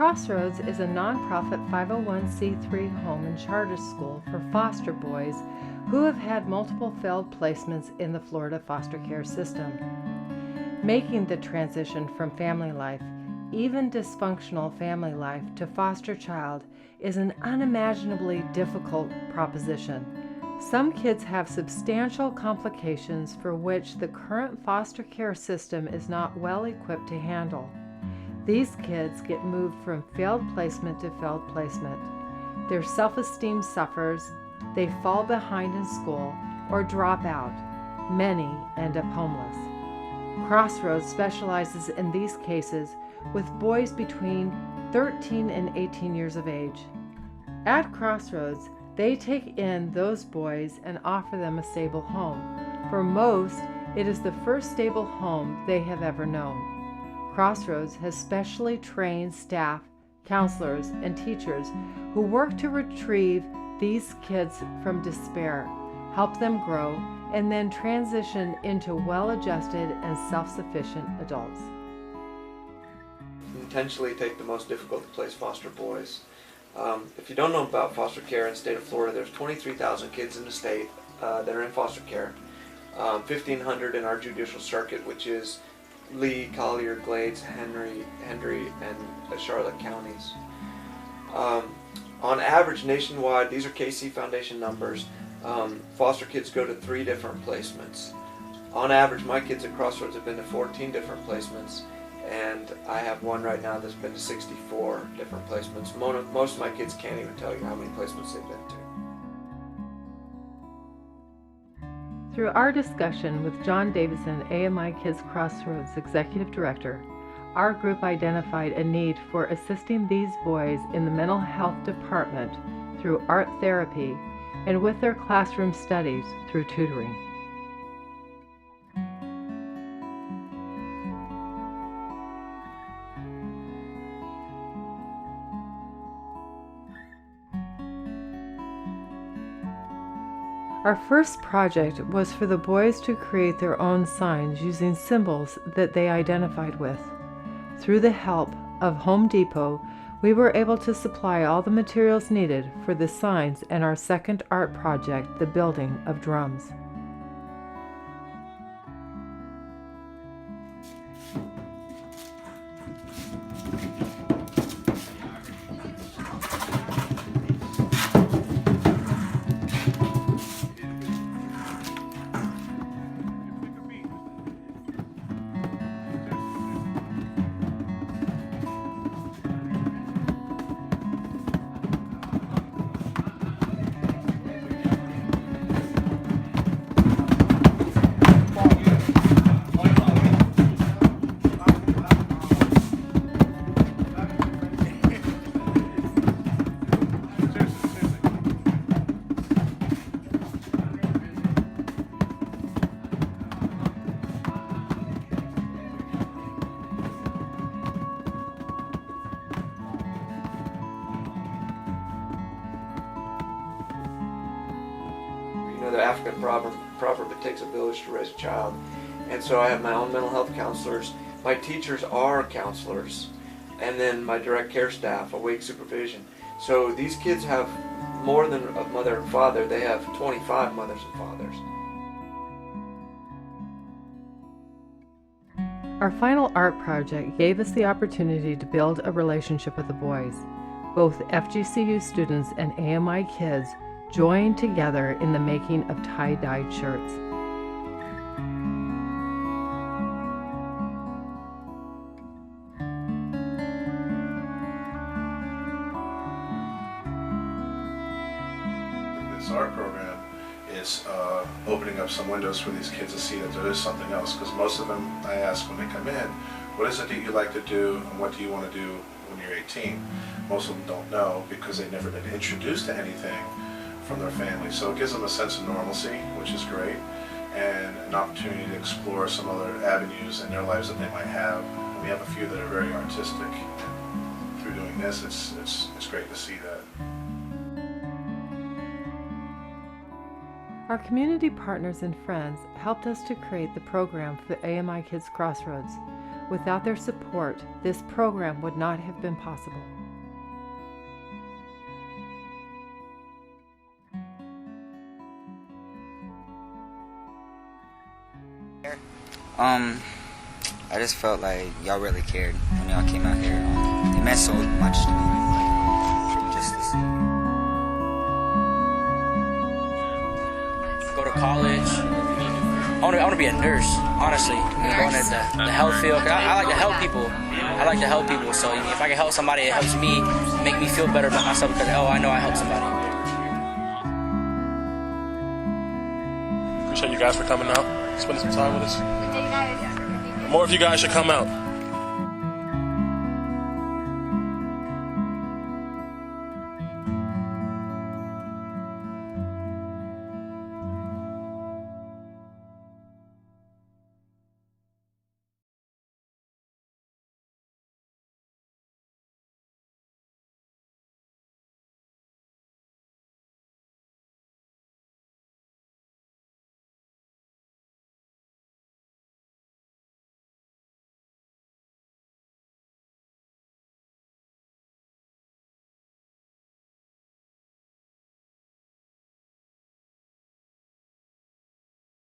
Crossroads is a nonprofit 501c3 home and charter school for foster boys who have had multiple failed placements in the Florida foster care system. Making the transition from family life, even dysfunctional family life, to foster child is an unimaginably difficult proposition. Some kids have substantial complications for which the current foster care system is not well equipped to handle. These kids get moved from failed placement to failed placement. Their self-esteem suffers, they fall behind in school, or drop out. Many end up homeless. Crossroads specializes in these cases with boys between 13 and 18 years of age. At Crossroads, they take in those boys and offer them a stable home. For most, it is the first stable home they have ever known. Crossroads has specially trained staff, counselors, and teachers who work to retrieve these kids from despair, help them grow, and then transition into well-adjusted and self-sufficient adults. Intentionally take the most difficult to place foster boys. If you don't know about foster care in the state of Florida, there's 23,000 kids in the state that are in foster care, 1,500 in our judicial circuit, which is Lee, Collier, Glades, Henry, and Charlotte counties. On average nationwide, these are KC Foundation numbers, foster kids go to 3 different placements. On average, my kids at Crossroads have been to 14 different placements, and I have one right now that's been to 64 different placements. Most of my kids can't even tell you how many placements they've been to. Through our discussion with John Davison, AMIKids Crossroads Executive Director, our group identified a need for assisting these boys in the mental health department through art therapy and with their classroom studies through tutoring. Our first project was for the boys to create their own signs using symbols that they identified with. Through the help of Home Depot, we were able to supply all the materials needed for the signs and our second art project, the building of drums. The African proverb, it takes a village to raise a child. And so I have my own mental health counselors. My teachers are counselors. And then my direct care staff, awake supervision. So these kids have more than a mother and father. They have 25 mothers and fathers. Our final art project gave us the opportunity to build a relationship with the boys. Both FGCU students and AMIKids joined together in the making of tie-dyed shirts. This art program is opening up some windows for these kids to see that there is something else, because most of them, I ask when they come in, what is it that you like to do and what do you want to do when you're 18? Most of them don't know because they've never been introduced to anything from their family. So it gives them a sense of normalcy, which is great, and an opportunity to explore some other avenues in their lives that they might have. We have a few that are very artistic. Through doing this, it's great to see that. Our community partners and friends helped us to create the program for the AMIKids Crossroads. Without their support, this program would not have been possible. I just felt like y'all really cared when y'all came out here. It meant so much to me, just to see. Go to college. I want to be a nurse, honestly. Going into the health field. 'Cause I like to help people. I like to help people. So if I can help somebody, it helps me make me feel better about myself because, oh, I know I helped somebody. Appreciate you guys for coming out, spending some time with us. More of you guys should come out.